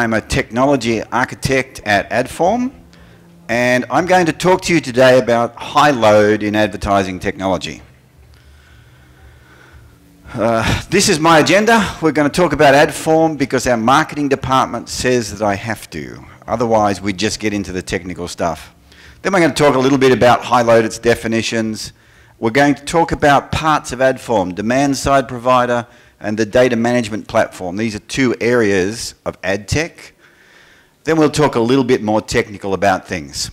I'm a technology architect at Adform, and I'm going to talk to you today about high load in advertising technology. This is my agenda. We're going to talk about Adform because our marketing department says that I have to. Otherwise, we just get into the technical stuff. Then we're going to talk a little bit about high load, its definitions. We're going to talk about parts of Adform, demand-side provider and the data management platform. These are two areas of ad tech. Then we'll talk a little bit more technical about things.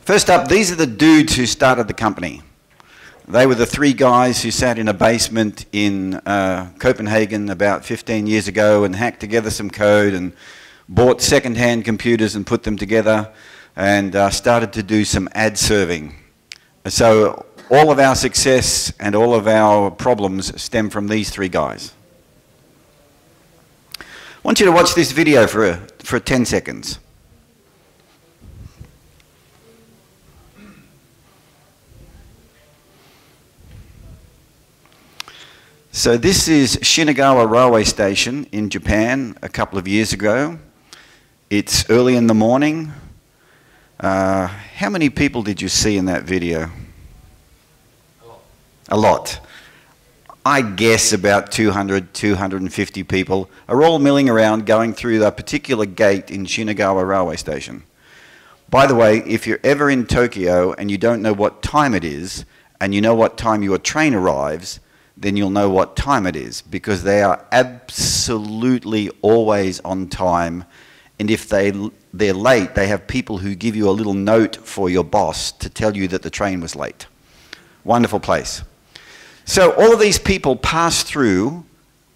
First up, these are the dudes who started the company. They were the three guys who sat in a basement in Copenhagen about 15 years ago and hacked together some code and bought second-hand computers and put them together and started to do some ad serving. So all of our success and all of our problems stem from these three guys. I want you to watch this video for 10 seconds. So this is Shinagawa Railway Station in Japan a couple of years ago. It's early in the morning. How many people did you see in that video? A lot. I guess about 200, 250 people are all milling around going through the particular gate in Shinagawa Railway Station. By the way, if you're ever in Tokyo and you don't know what time it is, and you know what time your train arrives, then you'll know what time it is, because they are absolutely always on time. And if they're late, they have people who give you a little note for your boss to tell you that the train was late. Wonderful place. So all of these people pass through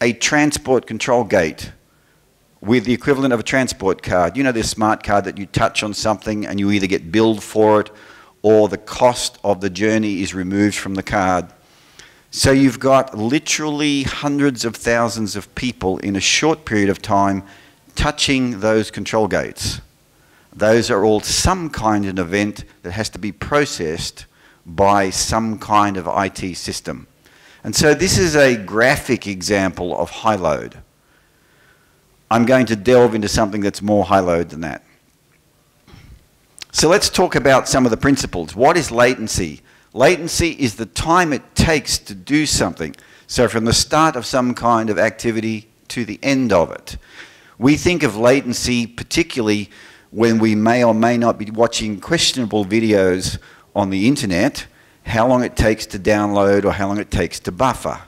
a transport control gate with the equivalent of a transport card. You know, this smart card that you touch on something and you either get billed for it or the cost of the journey is removed from the card. So you've got literally hundreds of thousands of people in a short period of time touching those control gates. Those are all some kind of event that has to be processed by some kind of IT system. And so this is a graphic example of high load. I'm going to delve into something that's more high load than that. So let's talk about some of the principles. What is latency? Latency is the time it takes to do something. So from the start of some kind of activity to the end of it. We think of latency particularly when we may or may not be watching questionable videos on the internet, how long it takes to download or how long it takes to buffer.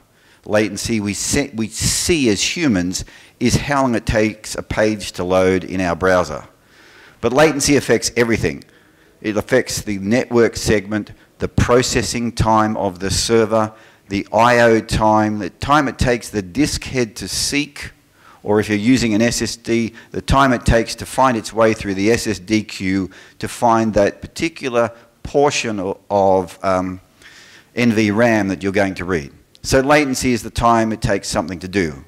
Latency we see as humans is how long it takes a page to load in our browser. But latency affects everything. It affects the network segment, the processing time of the server, the I/O time, the time it takes the disk head to seek, or if you're using an SSD, the time it takes to find its way through the SSD queue to find that particular portion of NVRAM that you're going to read. So latency is the time it takes something to do.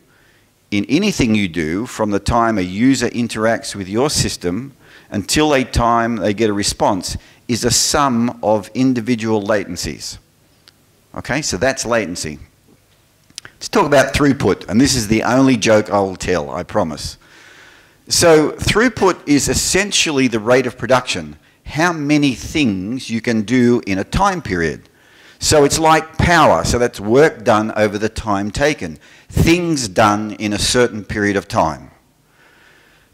In anything you do, from the time a user interacts with your system until a time they get a response, is a sum of individual latencies. Okay, so that's latency. Let's talk about throughput, and this is the only joke I'll tell, I promise. So throughput is essentially the rate of production, how many things you can do in a time period. So it's like power, so that's work done over the time taken, things done in a certain period of time.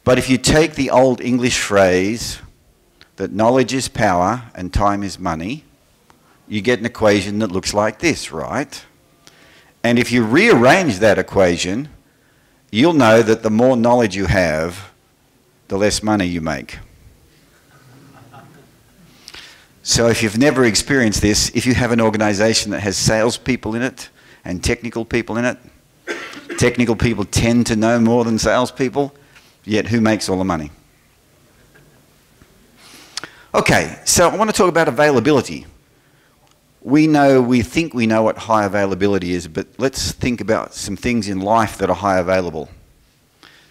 But if you take the old English phrase that knowledge is power and time is money, you get an equation that looks like this, right? And if you rearrange that equation, you'll know that the more knowledge you have, the less money you make. So if you've never experienced this, if you have an organization that has salespeople in it and technical people in it, technical people tend to know more than salespeople, yet who makes all the money? Okay, so I want to talk about availability. We think we know what high availability is, but let's think about some things in life that are high available.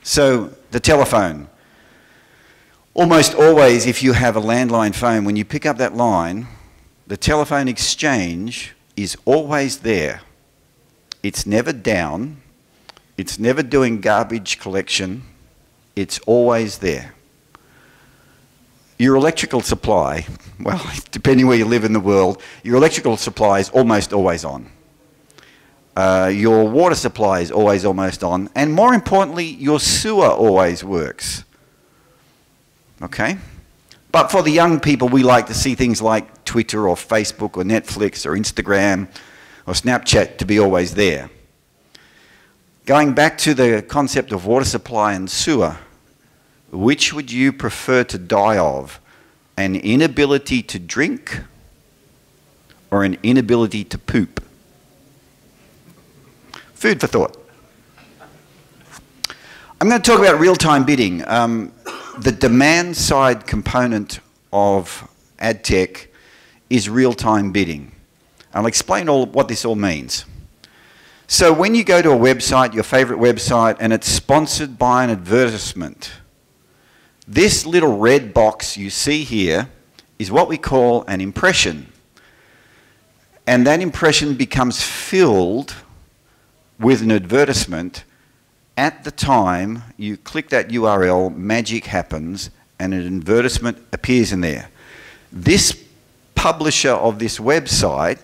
So the telephone. Almost always, if you have a landline phone, when you pick up that line, the telephone exchange is always there. It's never down. It's never doing garbage collection. It's always there. Your electrical supply, well, depending where you live in the world, your electrical supply is almost always on. Your water supply is always almost on. And more importantly, your sewer always works. Okay? But for the young people, we like to see things like Twitter or Facebook or Netflix or Instagram or Snapchat to be always there. Going back to the concept of water supply and sewer, which would you prefer to die of? An inability to drink or an inability to poop? Food for thought. I'm going to talk about real-time bidding. The demand-side component of ad tech is real-time bidding. I'll explain what this all means. So when you go to a website, your favorite website, and it's sponsored by an advertisement, this little red box you see here is what we call an impression. And that impression becomes filled with an advertisement. At the time you click that URL, magic happens and an advertisement appears in there. This publisher of this website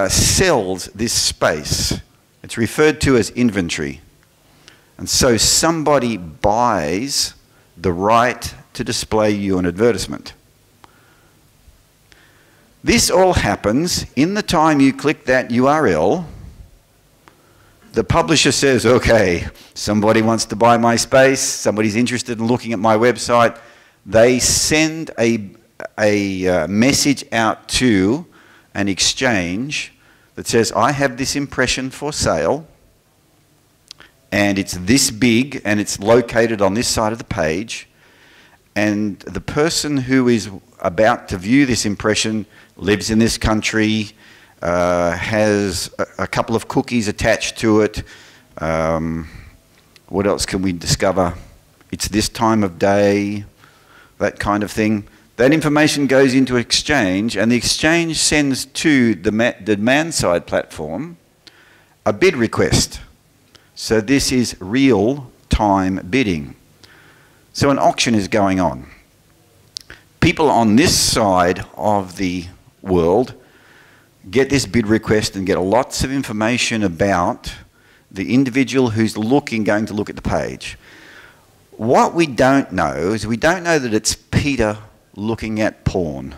sells this space. It's referred to as inventory. And so somebody buys the right to display you an advertisement. This all happens in the time you click that URL. The publisher says, okay, somebody wants to buy my space, somebody's interested in looking at my website. They send a message out to an exchange that says, I have this impression for sale, and it's this big, and it's located on this side of the page, and the person who is about to view this impression lives in this country, has a couple of cookies attached to it. What else can we discover? It's this time of day, that kind of thing. That information goes into exchange, and the exchange sends to the demand-side platform a bid request. So this is real-time bidding. So an auction is going on. People on this side of the world get this bid request and get lots of information about the individual who's going to look at the page. What we don't know is we don't know that it's Peter looking at porn.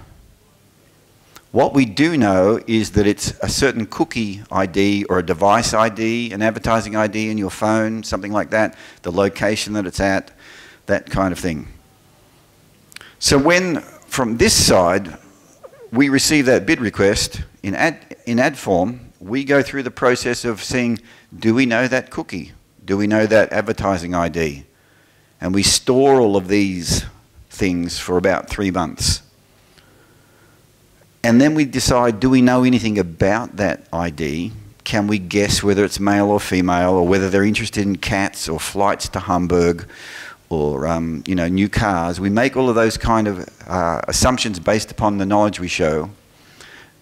What we do know is that it's a certain cookie ID or a device ID, an advertising ID in your phone, something like that, the location that it's at, that kind of thing. So when, from this side, we receive that bid request, in Adform, we go through the process of seeing, do we know that cookie? Do we know that advertising ID? And we store all of these things for about 3 months. And then we decide, do we know anything about that ID? Can we guess whether it's male or female, or whether they're interested in cats or flights to Hamburg or you know, new cars? We make all of those kind of assumptions based upon the knowledge we show.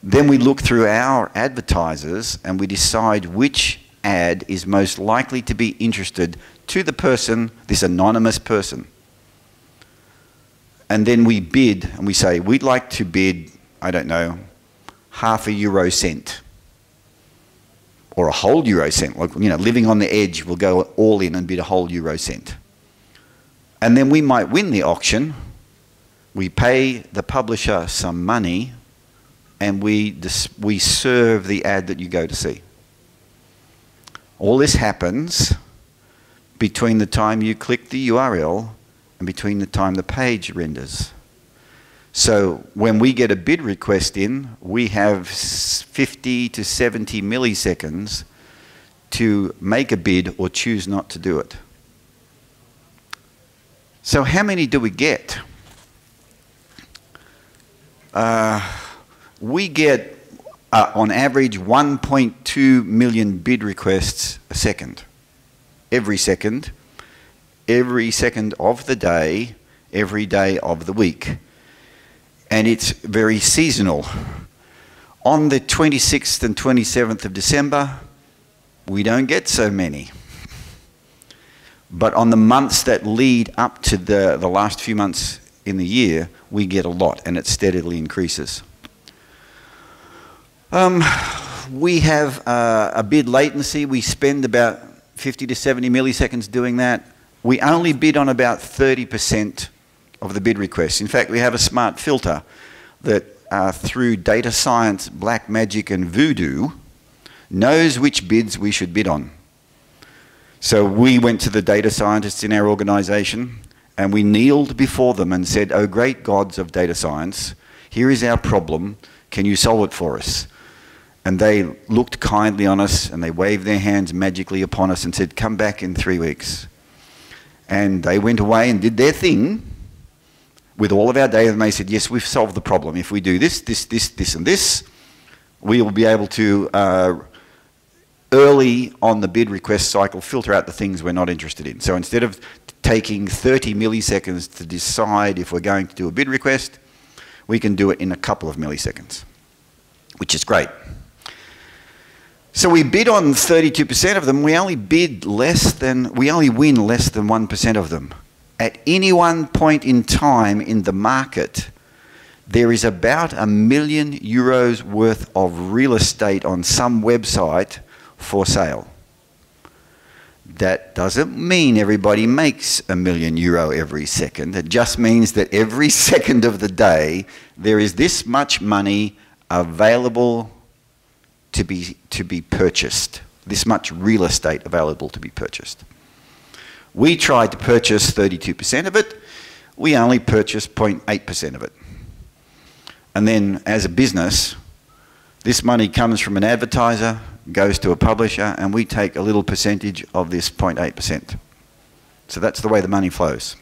Then we look through our advertisers and we decide which ad is most likely to be interested to the person, this anonymous person. And then we bid and we say, we'd like to bid, I don't know, half a euro cent or a whole euro cent. Like, you know, living on the edge, we'll go all in and bid a whole euro cent. And then we might win the auction. We pay the publisher some money and we serve the ad that you go to see. All this happens between the time you click the URL and between the time the page renders. So when we get a bid request in, we have 50 to 70 milliseconds to make a bid or choose not to do it. So how many do we get? We get, on average, 1.2 million bid requests a second. Every second of the day, every day of the week. And it's very seasonal. On the 26th and 27th of December, we don't get so many. But on the months that lead up to the last few months in the year, we get a lot, and it steadily increases. We have a bid latency. We spend about 50 to 70 milliseconds doing that. We only bid on about 30% of the bid requests. In fact, we have a smart filter that through data science, black magic, and voodoo, knows which bids we should bid on. So we went to the data scientists in our organization and we kneeled before them and said, "Oh, great gods of data science, here is our problem. Can you solve it for us?" And they looked kindly on us and they waved their hands magically upon us and said, "Come back in 3 weeks." And they went away and did their thing with all of our data, and they said, "Yes, we've solved the problem. If we do this, this, this, this, and this, we will be able to early on the bid request cycle filter out the things we're not interested in." So instead of taking 30 milliseconds to decide if we're going to do a bid request, we can do it in a couple of milliseconds, which is great. So we bid on 32% of them. We only win less than 1% of them. At any one point in time in the market, there is about €1 million worth of real estate on some website for sale. That doesn't mean everybody makes €1 million every second. It just means that every second of the day, there is this much money available to be purchased. This much real estate available to be purchased. We tried to purchase 32% of it. We only purchased 0.8% of it. And then as a business, this money comes from an advertiser, goes to a publisher, and we take a little percentage of this 0.8%. So that's the way the money flows.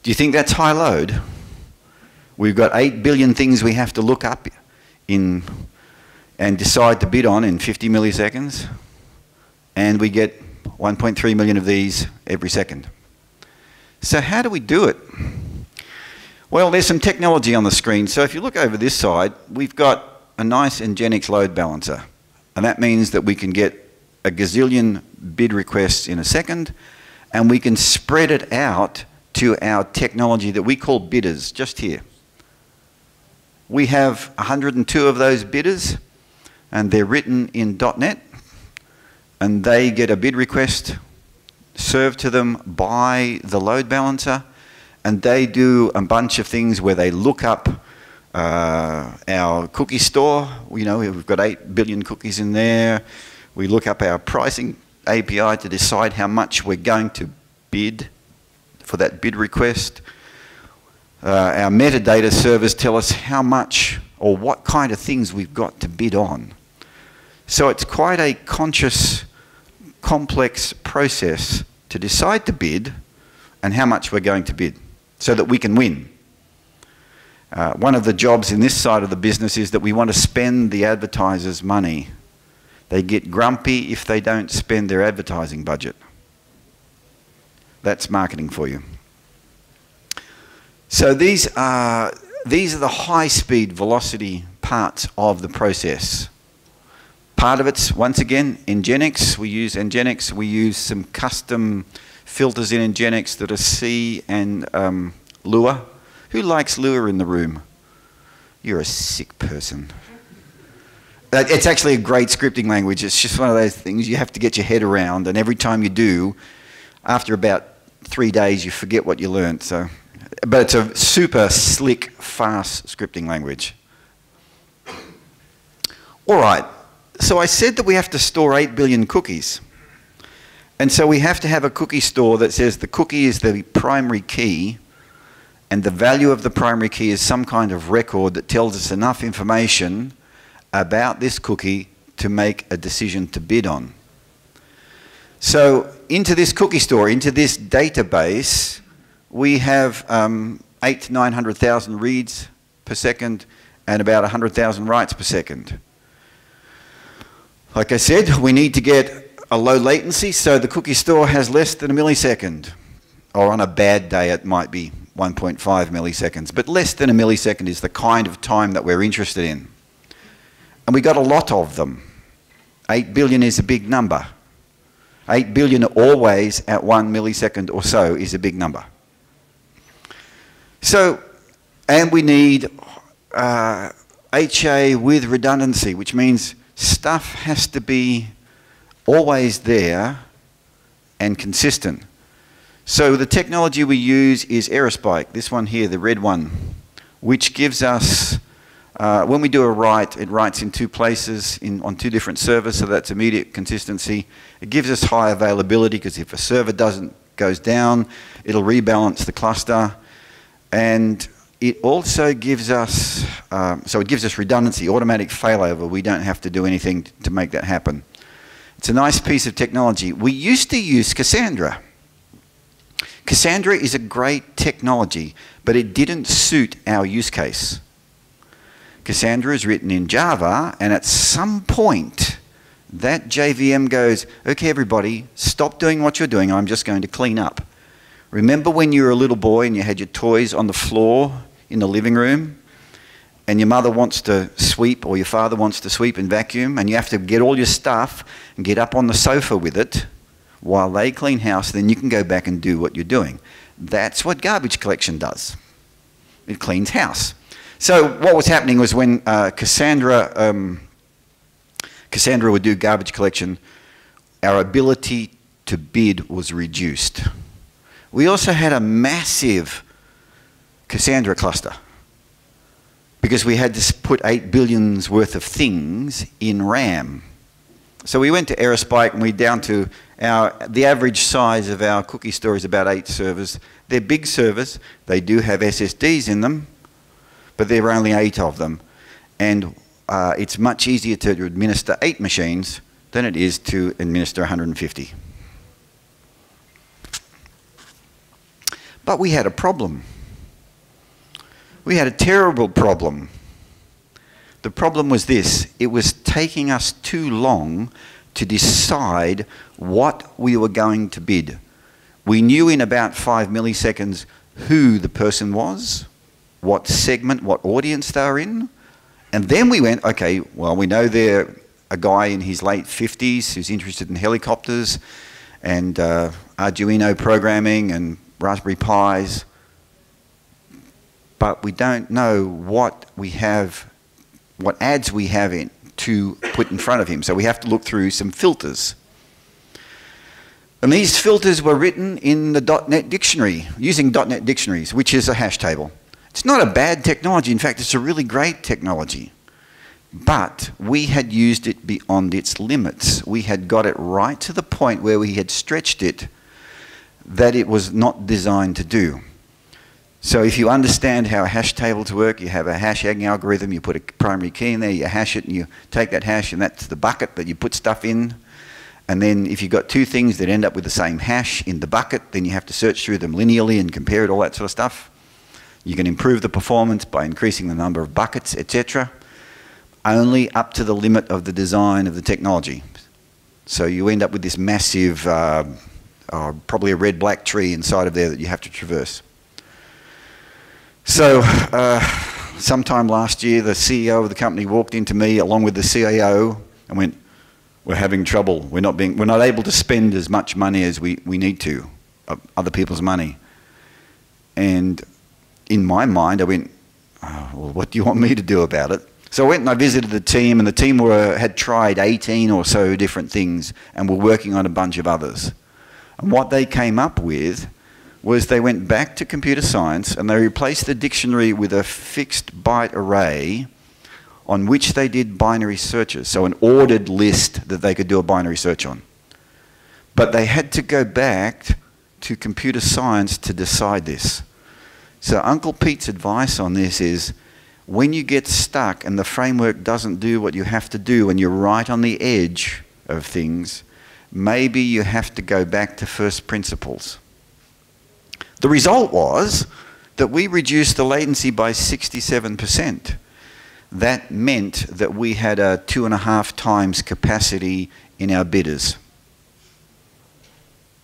Do you think that's high load? We've got 8 billion things we have to look up in and decide to bid on in 50 milliseconds, and we get 1.3 million of these every second. So how do we do it? Well, there's some technology on the screen. So if you look over this side, we've got a nice Nginx load balancer. And that means that we can get a gazillion bid requests in a second, and we can spread it out to our technology that we call bidders, just here. We have 102 of those bidders, and they're written in .NET, and they get a bid request served to them by the load balancer, and they do a bunch of things where they look up our cookie store. You know, we've got 8 billion cookies in there. We look up our pricing API to decide how much we're going to bid for that bid request. Our metadata servers tell us how much or what kind of things we've got to bid on. So it's quite a conscious, complex process to decide to bid and how much we're going to bid so that we can win. One of the jobs in this side of the business is that we want to spend the advertisers' money. They get grumpy if they don't spend their advertising budget. That's marketing for you. So these are the high-speed velocity parts of the process. Part of it's, once again, Nginx. We use Nginx. We use some custom filters in Nginx that are C and Lua. Who likes Lua in the room? You're a sick person. It's actually a great scripting language. It's just one of those things you have to get your head around, and every time you do, after about 3 days, you forget what you learned. So, but it's a super slick, fast scripting language. All right. So I said that we have to store 8 billion cookies. And so we have to have a cookie store that says the cookie is the primary key, and the value of the primary key is some kind of record that tells us enough information about this cookie to make a decision to bid on. So into this cookie store, into this database, we have 800,000 to 900,000 reads per second and about 100,000 writes per second. Like I said, we need to get a low latency, so the cookie store has less than a millisecond. Or on a bad day, it might be 1.5 milliseconds. But less than a millisecond is the kind of time that we're interested in. And we got a lot of them. 8 billion is a big number. 8 billion always at 1 millisecond or so is a big number. So, and we need HA with redundancy, which means stuff has to be always there and consistent. So the technology we use is Aerospike, this one here, the red one, which gives us, when we do a write, it writes in two places on two different servers, so that's immediate consistency. It gives us high availability because if a server goes down, it'll rebalance the cluster. And it also gives us, so it gives us redundancy, automatic failover. We don't have to do anything to make that happen. It's a nice piece of technology. We used to use Cassandra. Cassandra is a great technology, but it didn't suit our use case. Cassandra is written in Java, and at some point, that JVM goes, okay, everybody, stop doing what you're doing. I'm just going to clean up. Remember when you were a little boy and you had your toys on the floor in the living room, and your mother wants to sweep or your father wants to sweep and vacuum, and you have to get all your stuff and get up on the sofa with it while they clean house, then you can go back and do what you're doing. That's what garbage collection does. It cleans house. So what was happening was when Cassandra would do garbage collection, our ability to bid was reduced. We also had a massive Cassandra cluster because we had to put 8 billion's worth of things in RAM. So we went to Aerospike and we're down to the average size of our cookie store is about 8 servers. They're big servers. They do have SSDs in them, but there are only 8 of them. And it's much easier to administer 8 machines than it is to administer 150. But we had a problem. We had a terrible problem. The problem was this: it was taking us too long to decide what we were going to bid. We knew in about 5 milliseconds who the person was, what segment, what audience they were in, and then we went, okay, well, we know they're a guy in his late 50s who's interested in helicopters and Arduino programming and Raspberry Pis, but we don't know what ads we have in to put in front of him. So we have to look through some filters. And these filters were written in the .NET dictionary, using .NET dictionaries, which is a hash table. It's not a bad technology. In fact, it's a really great technology. But we had used it beyond its limits. We had got it right to the point where we had stretched it that it was not designed to do. So if you understand how hash tables work, you have a hashing algorithm, you put a primary key in there, you hash it, and you take that hash, and that's the bucket that you put stuff in. And then if you've got two things that end up with the same hash in the bucket, then you have to search through them linearly and compare it, all that sort of stuff. You can improve the performance by increasing the number of buckets, etc. Only up to the limit of the design of the technology. So you end up with this massive, probably a red-black tree inside of there that you have to traverse. So sometime last year, the CEO of the company walked into me along with the CIO and went, "We're having trouble. We're not able to spend as much money as we need to, other people's money." And in my mind, I went, "Oh, well, what do you want me to do about it?" So I went and I visited the team, and the team had tried 18 or so different things and were working on a bunch of others. And what they came up with was they went back to computer science and they replaced the dictionary with a fixed byte array on which they did binary searches, so an ordered list that they could do a binary search on. But they had to go back to computer science to decide this. So Uncle Pete's advice on this is, when you get stuck and the framework doesn't do what you have to do and you're right on the edge of things, maybe you have to go back to first principles. The result was that we reduced the latency by 67%. That meant that we had a 2.5 times capacity in our bidders.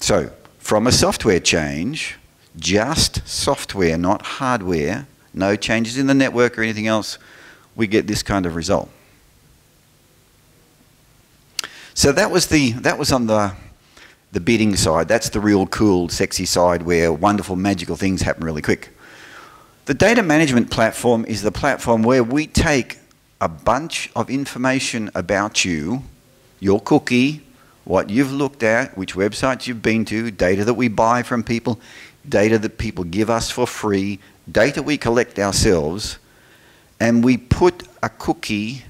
So, from a software change, just software, not hardware, no changes in the network or anything else, we get this kind of result. So that was on the bidding side. That's the real cool, sexy side where wonderful, magical things happen really quick. The data management platform is the platform where we take a bunch of information about you, your cookie, what you've looked at, which websites you've been to, data that we buy from people, data that people give us for free, data we collect ourselves, and we put a cookie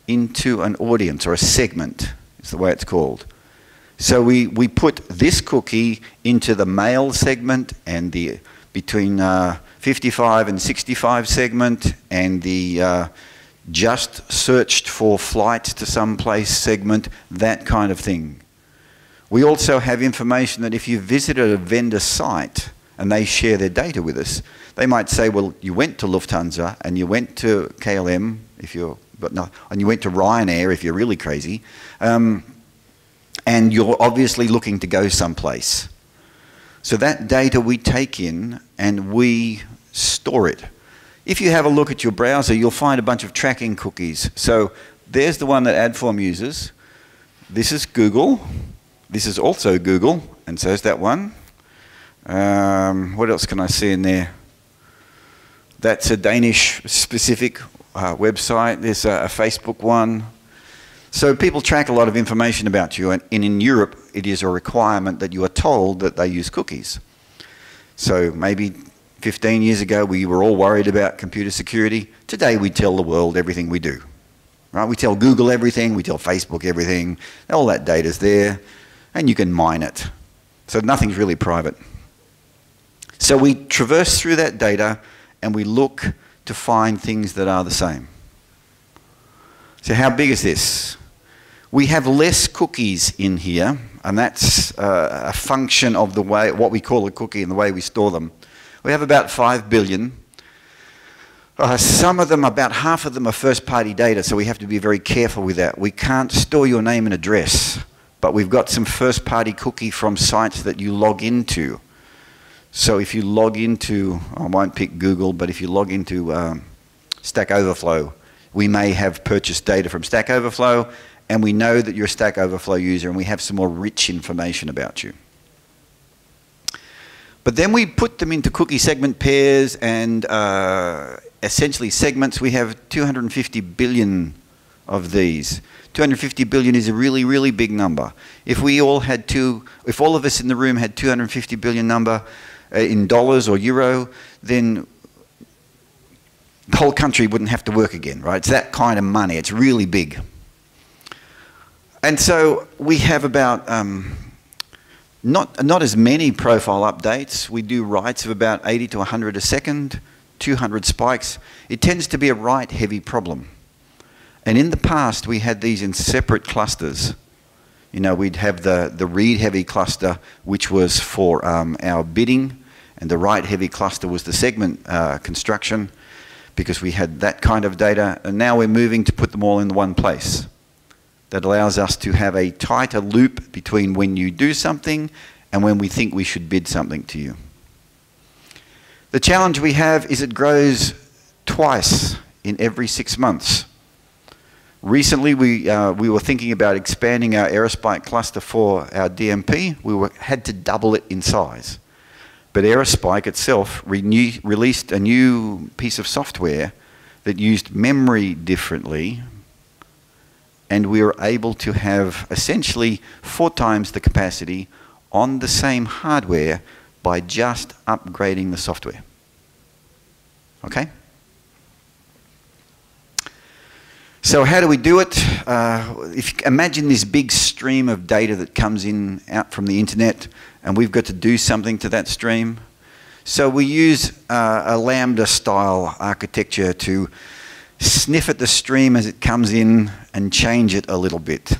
into an audience, or a segment, is the way it's called. So we put this cookie into the male segment and the between 55 and 65 segment and the just searched for flights to some place segment, that kind of thing. We also have information that if you visited a vendor site and they share their data with us, they might say, well, you went to Lufthansa and you went to KLM if you're, but no, and you went to Ryanair if you're really crazy, and you're obviously looking to go someplace. So that data we take in and we store it. If you have a look at your browser, you'll find a bunch of tracking cookies. So there's the one that Adform uses. This is Google. This is also Google, and so is that one. What else can I see in there? That's a Danish specific website. There's a Facebook one. So people track a lot of information about you, and in Europe it is a requirement that you are told that they use cookies. So maybe 15 years ago we were all worried about computer security. Today we tell the world everything we do. Right? We tell Google everything, we tell Facebook everything, all that data's there, and you can mine it. So nothing's really private. So we traverse through that data and we look to find things that are the same. So how big is this? We have less cookies in here, and that's a function of the way, what we call a cookie and the way we store them. We have about 5 billion. Some of them, about half of them are first-party data, so we have to be very careful with that. We can't store your name and address, but we've got some first-party cookie from sites that you log into. So if you log into, I won't pick Google, but if you log into Stack Overflow, we may have purchased data from Stack Overflow, and we know that you're a Stack Overflow user, and we have some more rich information about you. But then we put them into cookie segment pairs and essentially segments. We have 250 billion of these. 250 billion is a really, really big number. If we all had if all of us in the room had 250 billion number in dollars or euro, then the whole country wouldn't have to work again, right? It's that kind of money. It's really big. And so we have about not as many profile updates. We do writes of about 80 to 100 a second, 200 spikes. It tends to be a write-heavy problem. And in the past, we had these in separate clusters. You know, we'd have the read-heavy cluster, which was for our bidding, and the write-heavy cluster was the segment construction, because we had that kind of data. And now we're moving to put them all in one place. That allows us to have a tighter loop between when you do something and when we think we should bid something to you. The challenge we have is it grows twice in every 6 months. Recently, we were thinking about expanding our Aerospike cluster for our DMP. We had to double it in size. But Aerospike itself released a new piece of software that used memory differently, and we were able to have essentially 4 times the capacity on the same hardware by just upgrading the software. Okay? So how do we do it? If you imagine this big stream of data that comes in out from the internet, and we've got to do something to that stream. So we use a Lambda-style architecture to sniff at the stream as it comes in and change it a little bit.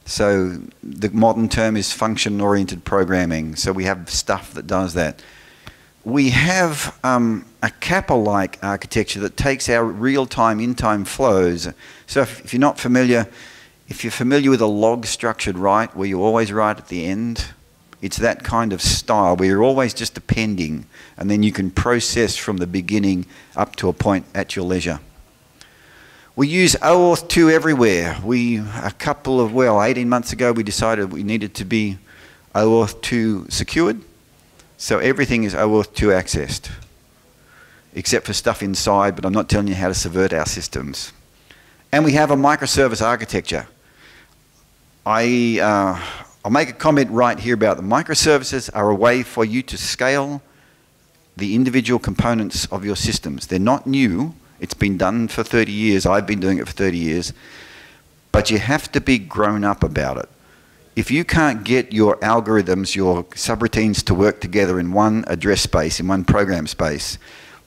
So the modern term is function-oriented programming. So we have stuff that does that. We have a Kappa-like architecture that takes our real-time, in-time flows. So if you're not familiar, if you're familiar with a log-structured write, where you always write at the end, it's that kind of style where you're always just appending, and then you can process from the beginning up to a point at your leisure. We use OAuth 2 everywhere. 18 months ago, we decided we needed to be OAuth 2 secured. So everything is OAuth 2 accessed, except for stuff inside, but I'm not telling you how to subvert our systems. And we have a microservice architecture. I'll make a comment right here about the microservices are a way for you to scale the individual components of your systems. They're not new. It's been done for 30 years. I've been doing it for 30 years. But you have to be grown up about it. If you can't get your algorithms, your subroutines to work together in one address space, in one program space,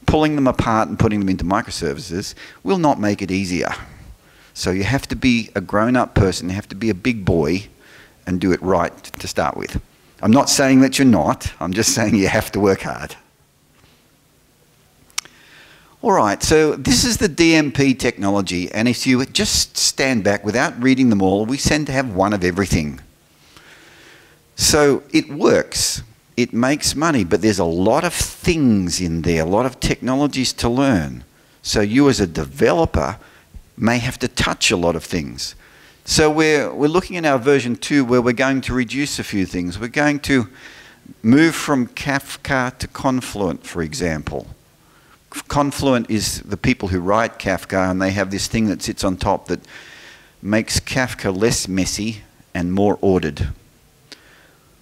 pulling them apart and putting them into microservices will not make it easier. So you have to be a grown-up person. You have to be a big boy and do it right to start with. I'm not saying that you're not. I'm just saying you have to work hard. All right, so this is the DMP technology, and if you just stand back without reading them all, we tend to have one of everything. So it works, it makes money, but there's a lot of things in there, a lot of technologies to learn. So you as a developer may have to touch a lot of things. So we're looking at our version 2 where we're going to reduce a few things. We're going to move from Kafka to Confluent, for example. Confluent is the people who write Kafka, and they have this thing that sits on top that makes Kafka less messy and more ordered.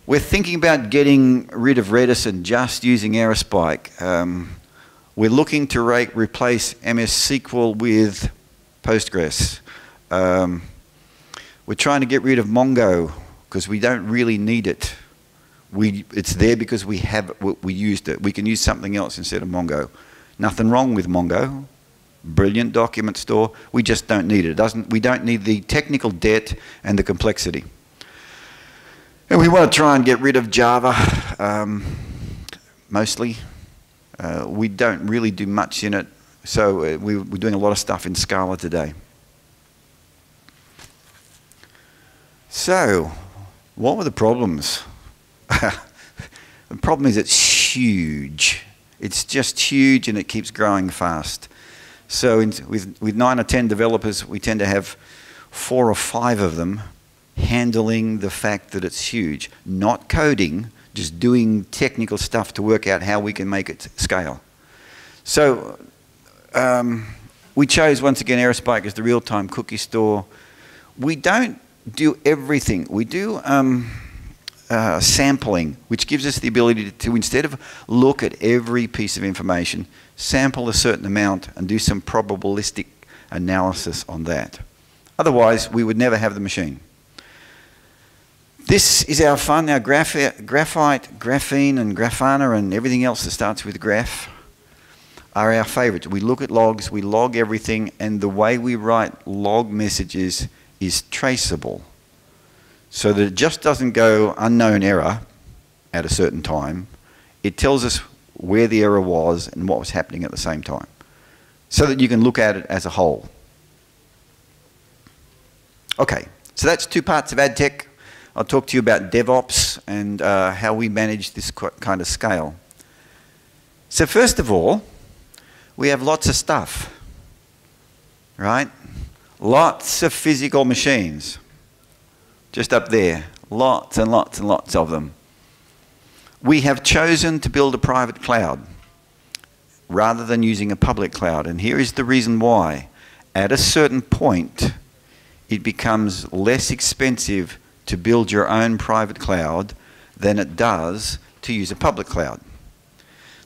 We're thinking about getting rid of Redis and just using Aerospike. We're looking to replace MS SQL with Postgres. We're trying to get rid of Mongo because we don't really need it. It's there because we used it. We can use something else instead of Mongo. Nothing wrong with Mongo. Brilliant document store. We just don't need it. We don't need the technical debt and the complexity. And we want to try and get rid of Java, mostly. We don't really do much in it. So we're doing a lot of stuff in Scala today. So, what were the problems? The problem is it's huge. It's just huge and it keeps growing fast. So with 9 or 10 developers, we tend to have 4 or 5 of them handling the fact that it's huge. Not coding, just doing technical stuff to work out how we can make it scale. So we chose, once again, Aerospike as the real-time cookie store. We don't do everything. We do sampling, which gives us the ability to, instead of look at every piece of information, sample a certain amount and do some probabilistic analysis on that. Otherwise, we would never have the machine. This is our fun. Our graphite, graphene, and Grafana, and everything else that starts with graph are our favorites. We look at logs, we log everything, and the way we write log messages is traceable. So that it just doesn't go unknown error at a certain time. It tells us where the error was and what was happening at the same time. So that you can look at it as a whole. Okay, so that's 2 parts of AdTech. I'll talk to you about DevOps and how we manage this kind of scale. So first of all, we have lots of stuff, right? Lots of physical machines. Just up there, lots and lots and lots of them. We have chosen to build a private cloud rather than using a public cloud. And here is the reason why. At a certain point, it becomes less expensive to build your own private cloud than it does to use a public cloud.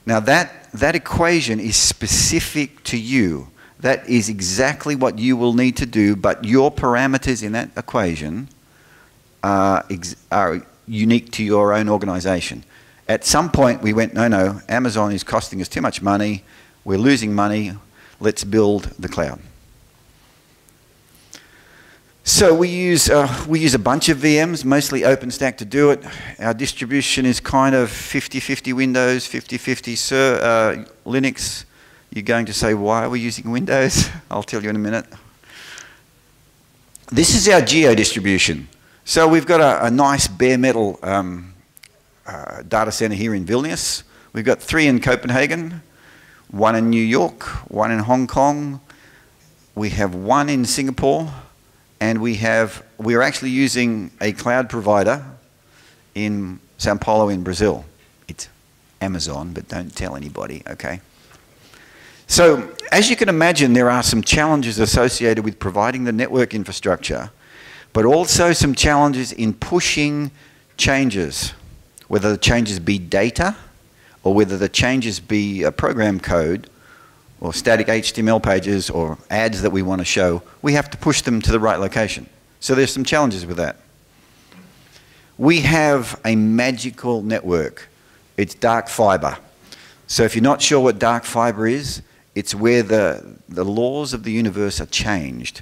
Now that equation is specific to you. That is exactly what you will need to do, but your parameters in that equation are unique to your own organization. At some point we went, no, Amazon is costing us too much money, we're losing money, let's build the cloud. So we use a bunch of VMs, mostly OpenStack to do it. Our distribution is kind of 50-50 Windows, 50-50 Linux. You're going to say, why are we using Windows? I'll tell you in a minute. This is our geo distribution. So we've got a nice bare metal data center here in Vilnius. We've got 3 in Copenhagen, 1 in New York, 1 in Hong Kong, we have one in Singapore, and we're actually using a cloud provider in Sao Paulo in Brazil. It's Amazon, but don't tell anybody, okay? So, as you can imagine, there are some challenges associated with providing the network infrastructure, but also some challenges in pushing changes, whether the changes be data, or whether the changes be program code, or static HTML pages, or ads that we want to show. We have to push them to the right location. So there's some challenges with that. We have a magical network. It's dark fiber. So if you're not sure what dark fiber is, it's where the laws of the universe are changed,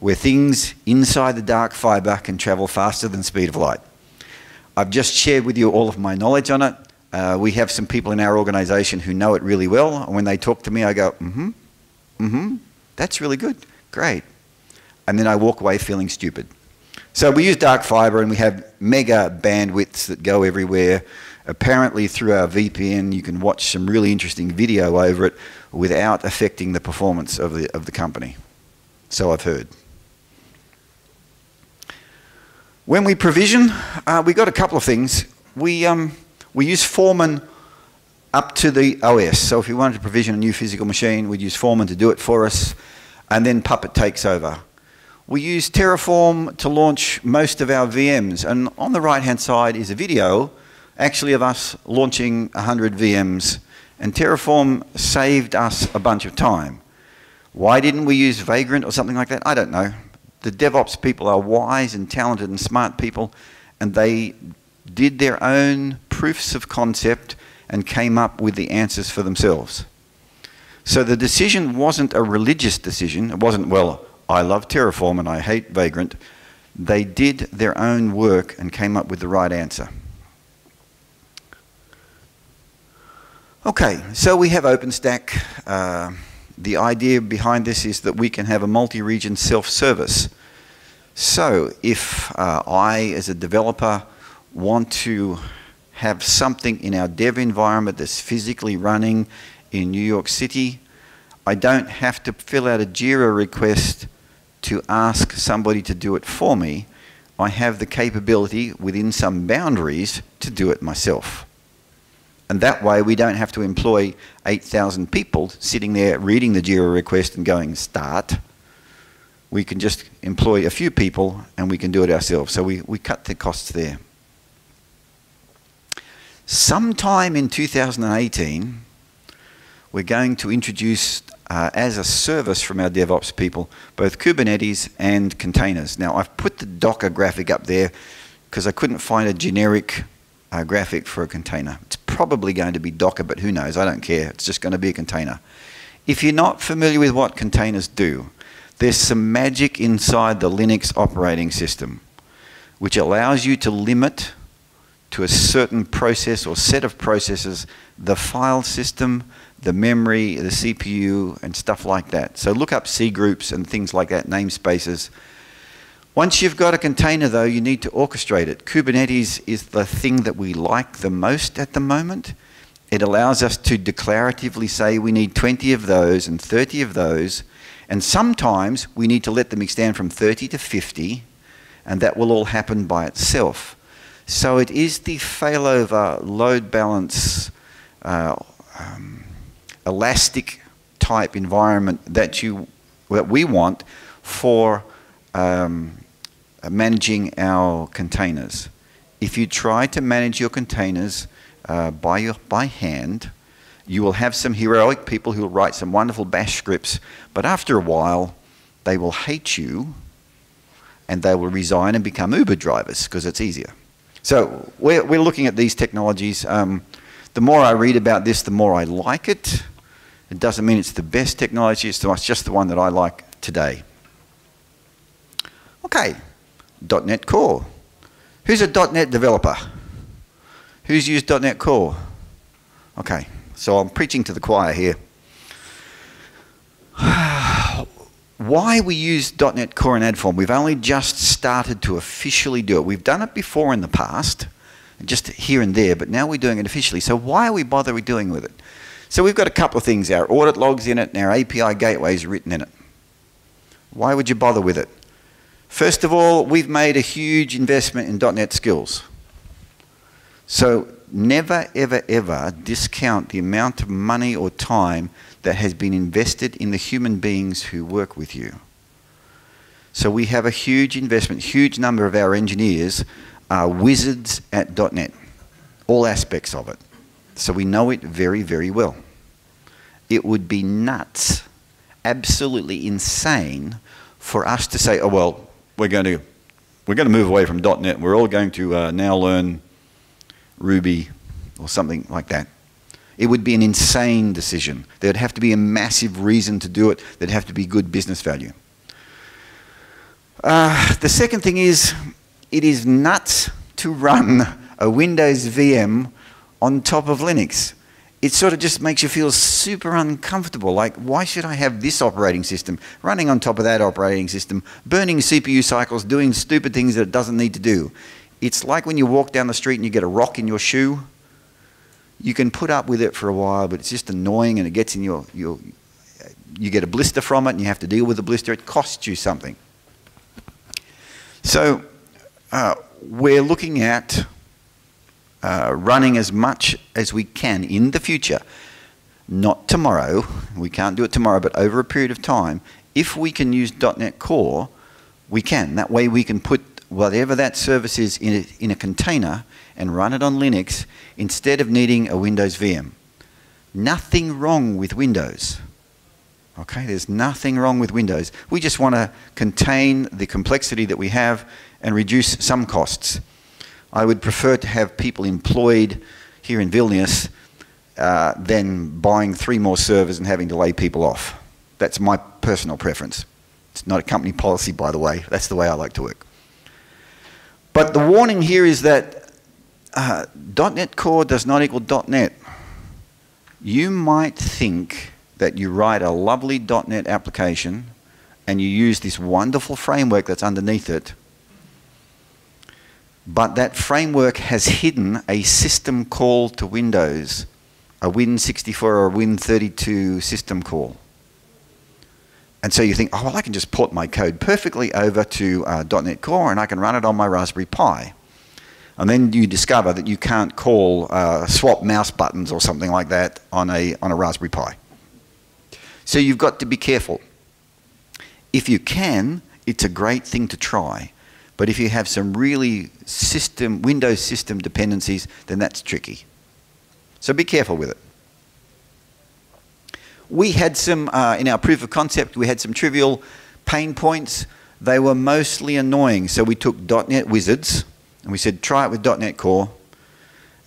where things inside the dark fiber can travel faster than the speed of light. I've just shared with you all of my knowledge on it. We have some people in our organization who know it really well, and when they talk to me, I go, that's really good, great. And then I walk away feeling stupid. So we use dark fiber, and we have mega bandwidths that go everywhere. Apparently through our VPN, you can watch some really interesting video over it without affecting the performance of the company. So I've heard. When we provision, we got a couple of things. We use Foreman up to the OS. So if we wanted to provision a new physical machine, we'd use Foreman to do it for us, and then Puppet takes over. We use Terraform to launch most of our VMs, and on the right-hand side is a video, actually, of us launching 100 VMs, and Terraform saved us a bunch of time. Why didn't we use Vagrant or something like that? I don't know. The DevOps people are wise and talented and smart people, and they did their own proofs of concept and came up with the answers for themselves. So the decision wasn't a religious decision. It wasn't, well, I love Terraform and I hate Vagrant. They did their own work and came up with the right answer. Okay, so we have OpenStack. The idea behind this is that we can have a multi-region self-service. So if I, as a developer, want to have something in our dev environment that's physically running in New York City, I don't have to fill out a JIRA request to ask somebody to do it for me. I have the capability within some boundaries to do it myself. And that way we don't have to employ 8,000 people sitting there reading the JIRA request and going, start. We can just employ a few people and we can do it ourselves. So we cut the costs there. Sometime in 2018, we're going to introduce as a service from our DevOps people, both Kubernetes and containers. Now, I've put the Docker graphic up there because I couldn't find a generic graphic for a container. It's probably going to be Docker, but who knows? I don't care. It's just going to be a container. If you're not familiar with what containers do, there's some magic inside the Linux operating system, which allows you to limit to a certain process or set of processes the file system, the memory, the CPU, and stuff like that. So look up C groups and things like that, namespaces. Once you've got a container, though, you need to orchestrate it. Kubernetes is the thing that we like the most at the moment. It allows us to declaratively say we need 20 of those and 30 of those, and sometimes we need to let them extend from 30 to 50, and that will all happen by itself. So it is the failover, load balance, elastic type environment that we want for managing our containers. If you try to manage your containers by hand, you will have some heroic people who will write some wonderful bash scripts, but after a while they will hate you and they will resign and become Uber drivers because it's easier. So we're looking at these technologies. The more I read about this, the more I like it. It doesn't mean it's the best technology, it's just the one that I like today. Okay, .NET Core. Who's a .NET developer? Who's used .NET Core? Okay, so I'm preaching to the choir here. Why we use .NET Core and Adform? We've only just started to officially do it. We've done it before in the past, just here and there, but now we're doing it officially. So why are we bothering doing with it? So we've got a couple of things. Our audit logs in it and our API gateways written in it. Why would you bother with it? First of all, we've made a huge investment in .NET skills. So never, ever, ever discount the amount of money or time that has been invested in the human beings who work with you. So we have a huge investment, huge number of our engineers are wizards at .NET, all aspects of it. So we know it very, very well. It would be nuts, absolutely insane for us to say, oh well, we're going to move away from .NET. We're all going to now learn Ruby or something like that. It would be an insane decision. There'd have to be a massive reason to do it. There'd have to be good business value. The second thing is, it is nuts to run a Windows VM on top of Linux. It sort of just makes you feel super uncomfortable. Like, why should I have this operating system running on top of that operating system, burning CPU cycles, doing stupid things that it doesn't need to do? It's like when you walk down the street and you get a rock in your shoe. You can put up with it for a while, but it's just annoying and it gets in you get a blister from it and you have to deal with the blister. It costs you something. So we're looking at running as much as we can in the future. Not tomorrow. We can't do it tomorrow, but over a period of time. If we can use .NET Core, we can. That way we can put whatever that service is in a container and run it on Linux instead of needing a Windows VM. Nothing wrong with Windows. Okay, there's nothing wrong with Windows. We just want to contain the complexity that we have and reduce some costs. I would prefer to have people employed here in Vilnius than buying 3 more servers and having to lay people off. That's my personal preference. It's not a company policy, by the way. That's the way I like to work. But the warning here is that .NET Core does not equal .NET. You might think that you write a lovely .NET application and you use this wonderful framework that's underneath it, but that framework has hidden a system call to Windows, a Win64 or a Win32 system call. And so you think, oh, well, I can just port my code perfectly over to .NET Core and I can run it on my Raspberry Pi. And then you discover that you can't call swap mouse buttons or something like that on a Raspberry Pi. So you've got to be careful. If you can, it's a great thing to try. But if you have some really Windows system dependencies, then that's tricky. So be careful with it. We had some, in our proof of concept, we had some trivial pain points. They were mostly annoying. So we took .NET wizards and we said, try it with .NET Core.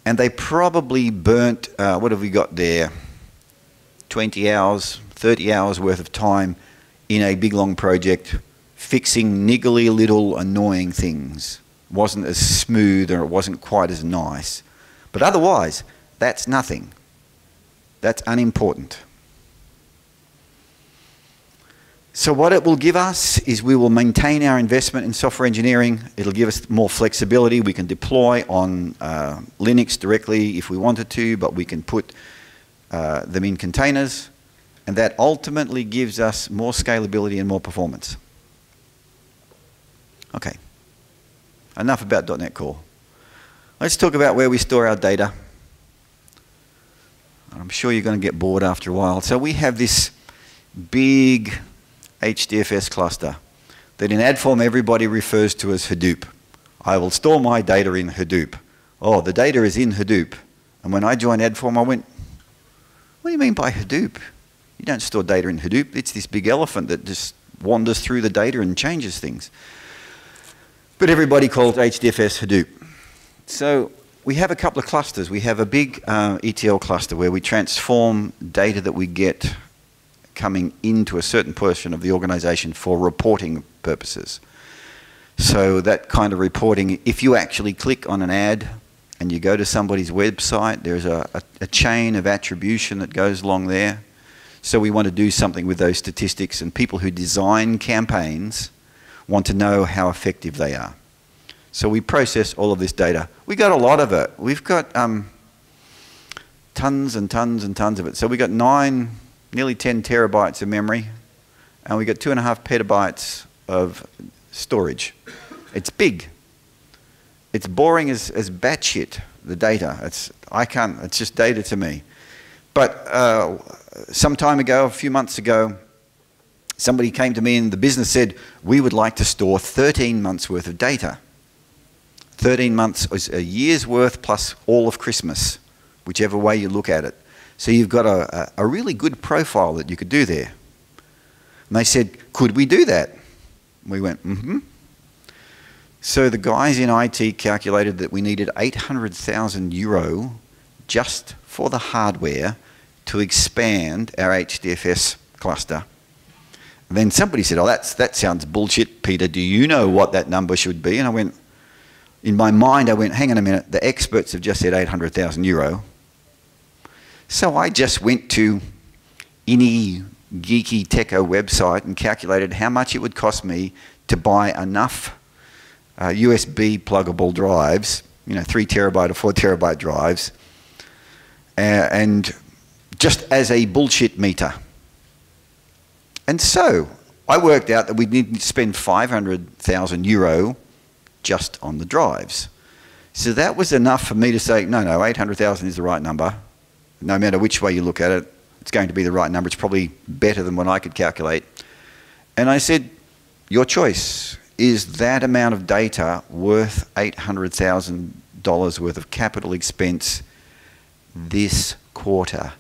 And they probably burnt, what have we got there? 20 hours, 30 hours worth of time in a big long project fixing niggly little annoying things. It wasn't as smooth or it wasn't quite as nice. But otherwise, that's nothing. That's unimportant. So what it will give us is we will maintain our investment in software engineering. It'll give us more flexibility. We can deploy on Linux directly if we wanted to, but we can put them in containers. And that ultimately gives us more scalability and more performance. Okay. Enough about .NET Core. Let's talk about where we store our data. I'm sure you're going to get bored after a while. So we have this big HDFS cluster that in Adform everybody refers to as Hadoop. I will store my data in Hadoop. Oh, the data is in Hadoop. And when I joined Adform, I went, what do you mean by Hadoop? You don't store data in Hadoop. It's this big elephant that just wanders through the data and changes things. But everybody calls HDFS Hadoop. So we have a couple of clusters. We have a big ETL cluster where we transform data that we get coming into a certain portion of the organization for reporting purposes. So that kind of reporting, if you actually click on an ad and you go to somebody's website, there's a chain of attribution that goes along there. So we want to do something with those statistics, and people who design campaigns want to know how effective they are. So we process all of this data. We got a lot of it. We've got tons and tons and tons of it. So we got nearly 10 terabytes of memory, and we got 2.5 petabytes of storage. It's big. It's boring as batshit, the data. It's just data to me. But some time ago, a few months ago, somebody came to me and the business said, we would like to store 13 months worth of data. 13 months is a year's worth plus all of Christmas, whichever way you look at it. So you've got a really good profile that you could do there. And they said, could we do that? We went, mm-hmm. So the guys in IT calculated that we needed 800,000 euro just for the hardware to expand our HDFS cluster. And then somebody said, oh, that sounds bullshit, Peter. Do you know what that number should be? And I went, in my mind, I went, hang on a minute. The experts have just said 800,000 euro. So I just went to any geeky techo website and calculated how much it would cost me to buy enough USB pluggable drives, 3 terabyte or 4 terabyte drives, and just as a bullshit meter. And so I worked out that we'd need to spend 500,000 euro just on the drives. So that was enough for me to say, no, 800,000 is the right number. No matter which way you look at it, it's going to be the right number. It's probably better than what I could calculate. And I said, your choice. Is that amount of data worth $800,000 worth of capital expense this quarter?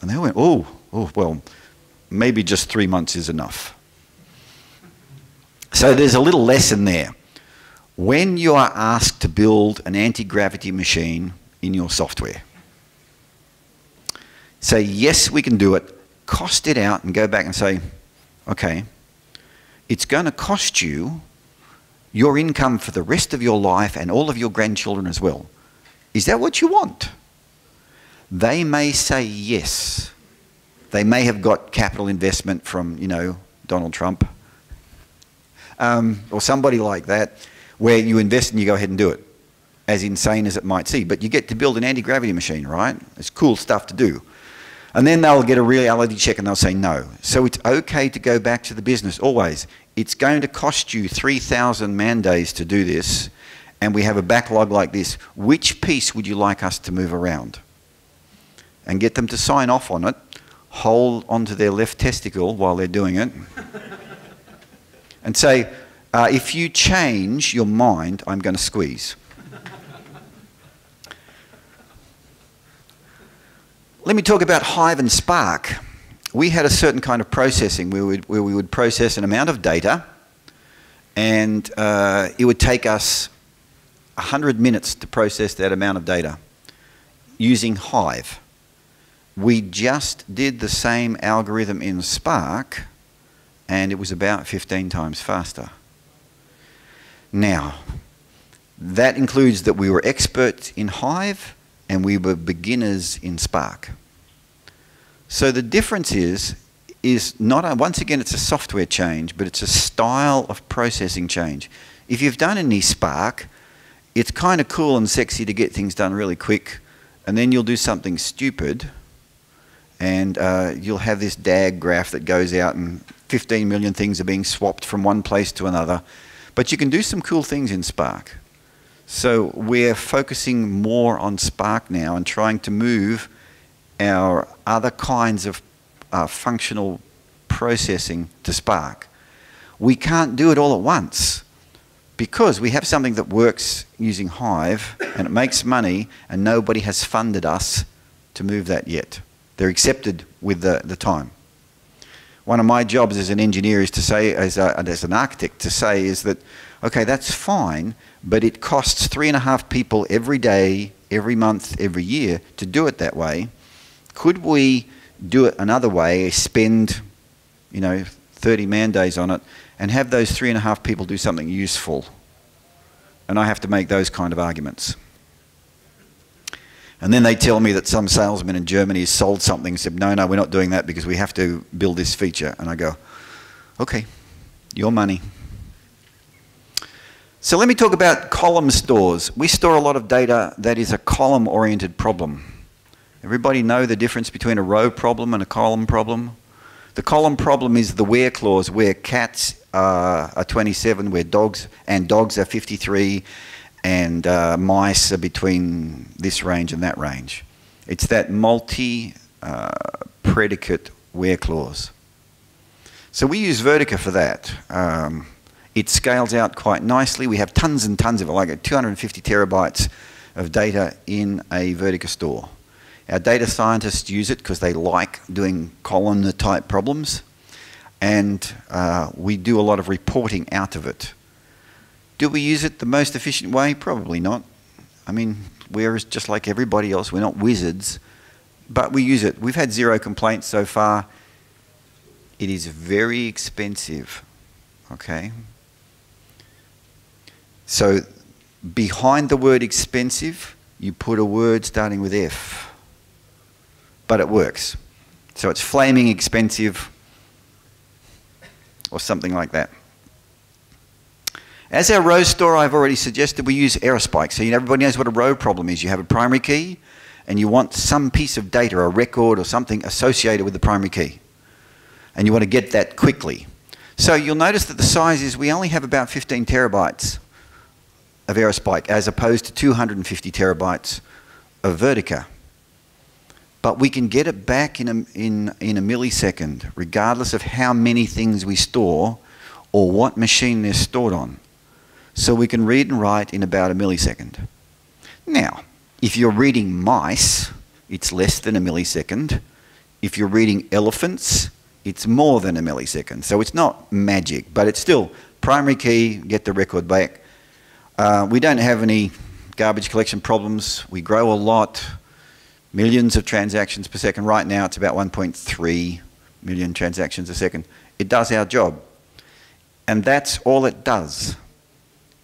And they went, oh, well, maybe just 3 months is enough. So there's a little lesson there. When you are asked to build an anti-gravity machine in your software, say, yes, we can do it, cost it out and go back and say, okay, it's going to cost you your income for the rest of your life and all of your grandchildren as well. Is that what you want? They may say yes. They may have got capital investment from, Donald Trump or somebody like that, where you invest and you go ahead and do it, as insane as it might seem. But you get to build an anti-gravity machine, right? It's cool stuff to do. And then they'll get a reality check and they'll say no. So it's okay to go back to the business always. It's going to cost you 3,000 man days to do this, and we have a backlog like this. Which piece would you like us to move around? And get them to sign off on it, hold onto their left testicle while they're doing it, and say, if you change your mind, I'm going to squeeze. Let me talk about Hive and Spark. We had a certain kind of processing where we would process an amount of data, and it would take us 100 minutes to process that amount of data using Hive. We just did the same algorithm in Spark, and it was about 15 times faster. Now, that includes that we were experts in Hive and we were beginners in Spark. So the difference is not, once again, it's a software change, but it's a style of processing change. If you've done any Spark, it's kind of cool and sexy to get things done really quick, and then you'll do something stupid, and you'll have this DAG graph that goes out and 15 million things are being swapped from one place to another. But you can do some cool things in Spark. So we're focusing more on Spark now and trying to move our other kinds of functional processing to Spark. We can't do it all at once because we have something that works using Hive and it makes money, and nobody has funded us to move that yet. They're accepted with the time. One of my jobs as an engineer is to say, as an architect, to say is that, okay, that's fine, but it costs 3.5 people every day, every month, every year to do it that way. Could we do it another way, spend 30 man days on it, and have those 3.5 people do something useful? And I have to make those kind of arguments. And then they tell me that some salesman in Germany has sold something and said, no, we're not doing that because we have to build this feature. And I go, okay, your money. So let me talk about column stores. We store a lot of data that is a column-oriented problem. Everybody know the difference between a row problem and a column problem? The column problem is the where clause, where cats are 27, where dogs are 53, and mice are between this range and that range. It's that multi-predicate where clause. So we use Vertica for that. It scales out quite nicely. We have tons and tons of it, like 250 terabytes of data in a Vertica store. Our data scientists use it because they like doing columnar type problems, and we do a lot of reporting out of it. Do we use it the most efficient way? Probably not. I mean, we're just like everybody else. We're not wizards, but we use it. We've had 0 complaints so far. It is very expensive, okay? So behind the word expensive, you put a word starting with F. But it works. So it's flaming expensive or something like that. As our row store, I've already suggested we use Aerospike. So everybody knows what a row problem is. You have a primary key and you want some piece of data, a record or something associated with the primary key. And you want to get that quickly. So you'll notice that the size is we only have about 15 terabytes of Aerospike as opposed to 250 terabytes of Vertica. But we can get it back in a millisecond, regardless of how many things we store or what machine they're stored on. So we can read and write in about a millisecond. Now, if you're reading mice, it's less than a millisecond. If you're reading elephants, it's more than a millisecond. So it's not magic, but it's still primary key, get the record back. We don't have any garbage collection problems. We grow a lot. Millions of transactions per second. Right now it's about 1.3 million transactions a second. It does our job. And that's all it does.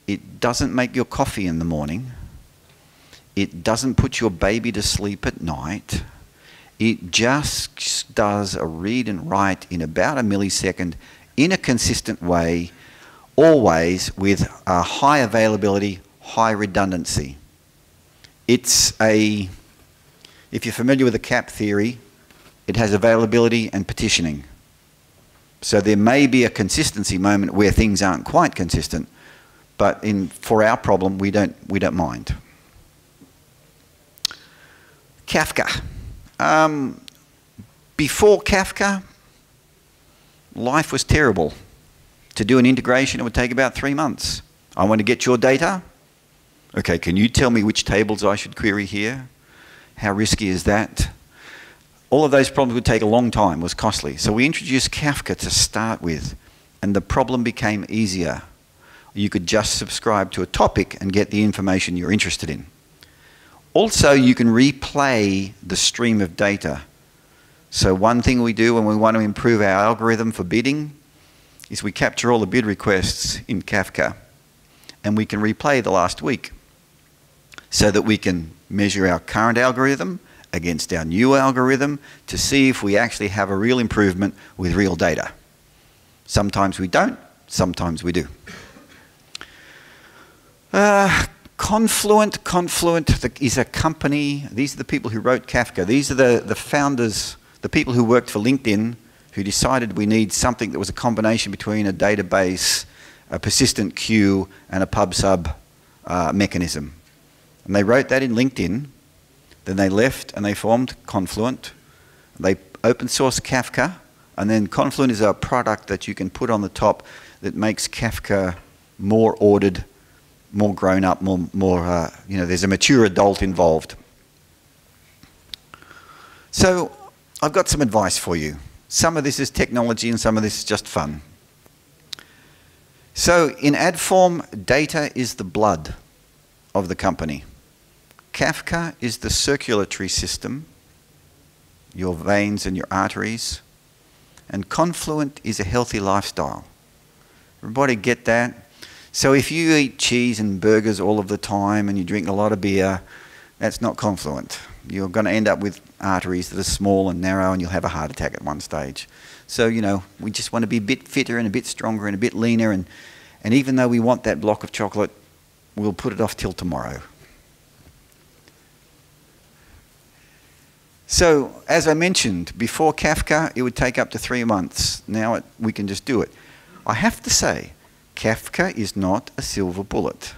It doesn't make your coffee in the morning. It doesn't put your baby to sleep at night. It just does a read and write in about a millisecond in a consistent way, always with a high availability, high redundancy. It's a... If you're familiar with the CAP theory, it has availability and partitioning. So there may be a consistency moment where things aren't quite consistent, but for our problem, we don't mind. Kafka. Before Kafka, life was terrible. To do an integration, it would take about 3 months. I want to get your data. Okay, can you tell me which tables I should query here? How risky is that? All of those problems would take a long time, was costly. So we introduced Kafka to start with, and the problem became easier. You could just subscribe to a topic and get the information you're interested in. Also, you can replay the stream of data. So one thing we do when we want to improve our algorithm for bidding is we capture all the bid requests in Kafka, and we can replay the last week so that we can measure our current algorithm against our new algorithm to see if we actually have a real improvement with real data. Sometimes we don't, sometimes we do. Confluent is a company. These are the people who wrote Kafka. These are the founders, the people who worked for LinkedIn, who decided we need something that was a combination between a database, a persistent queue, and a pub-sub mechanism. And they wrote that in LinkedIn. Then they left and they formed Confluent. They open sourced Kafka, and then Confluent is a product that you can put on the top that makes Kafka more ordered, more grown up, more there's a mature adult involved. So I've got some advice for you. Some of this is technology and some of this is just fun. So in Adform, data is the blood of the company. Kafka is the circulatory system, your veins and your arteries, and Confluent is a healthy lifestyle. Everybody get that? So if you eat cheese and burgers all of the time and you drink a lot of beer, that's not Confluent. You're going to end up with arteries that are small and narrow, and you'll have a heart attack at one stage. So, we just want to be a bit fitter and a bit stronger and a bit leaner, and even though we want that block of chocolate, we'll put it off till tomorrow. So, as I mentioned, before Kafka, it would take up to 3 months. Now we can just do it. I have to say, Kafka is not a silver bullet.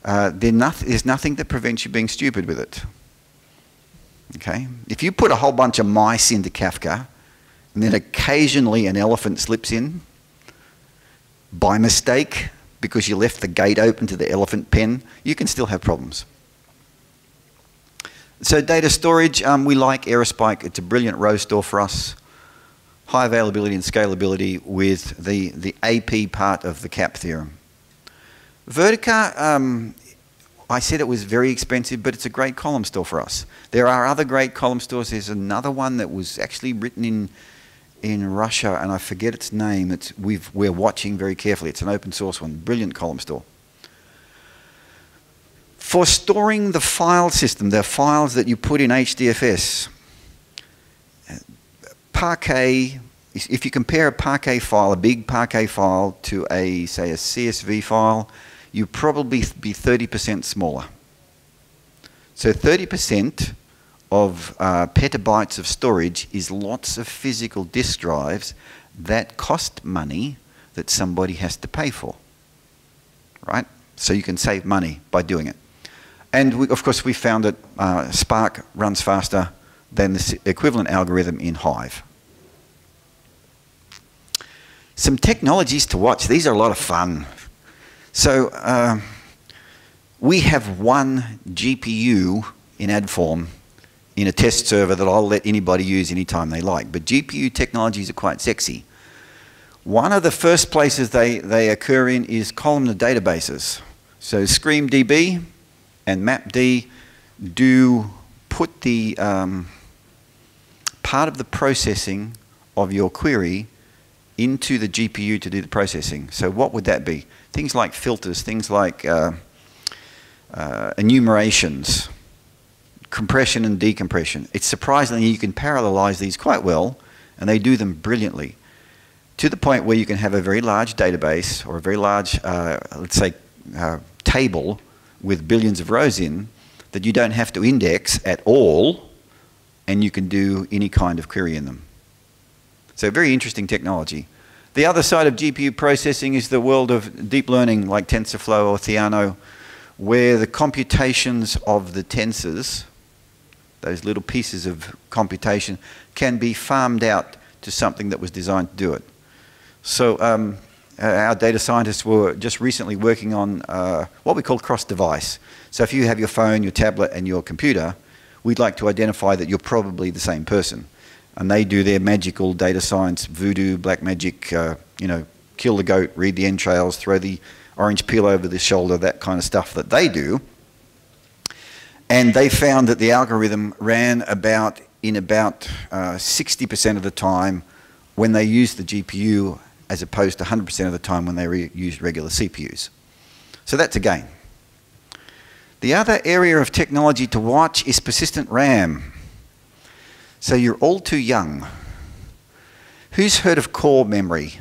There's nothing that prevents you being stupid with it. Okay? If you put a whole bunch of mice into Kafka, and then occasionally an elephant slips in, by mistake, because you left the gate open to the elephant pen, you can still have problems. So data storage, we like Aerospike. It's a brilliant row store for us. High availability and scalability with the AP part of the CAP theorem. Vertica, I said it was very expensive, but it's a great column store for us. There are other great column stores. There's another one that was actually written in Russia, and I forget its name. We're watching very carefully. It's an open source one. Brilliant column store. For storing the file system, the files that you put in HDFS, Parquet, if you compare a Parquet file, a big Parquet file, to say a CSV file, you probably be 30% smaller. So 30% of petabytes of storage is lots of physical disk drives that cost money that somebody has to pay for, right? So you can save money by doing it. And of course we found that Spark runs faster than the equivalent algorithm in Hive. Some technologies to watch. These are a lot of fun. So we have one GPU in Adform in a test server that I'll let anybody use anytime they like. But GPU technologies are quite sexy. One of the first places they occur in is columnar databases. So ScreamDB and MapD do put the part of the processing of your query into the GPU to do the processing. So what would that be? Things like filters, things like enumerations, compression and decompression. It's surprisingly you can parallelize these quite well, and they do them brilliantly, to the point where you can have a very large database or a very large, let's say, table with billions of rows in that you don't have to index at all, and you can do any kind of query in them. So very interesting technology. The other side of GPU processing is the world of deep learning like TensorFlow or Theano, where the computations of the tensors, those little pieces of computation, can be farmed out to something that was designed to do it. So our data scientists were just recently working on what we call cross-device. So if you have your phone, your tablet, and your computer, we'd like to identify that you're probably the same person. And they do their magical data science, voodoo, black magic, you know, kill the goat, read the entrails, throw the orange peel over the shoulder, that kind of stuff that they do. And they found that the algorithm ran in about 60% of the time when they used the GPU, as opposed to 100% of the time when they used regular CPUs. So that's a gain. The other area of technology to watch is persistent RAM. So you're all too young. Who's heard of core memory?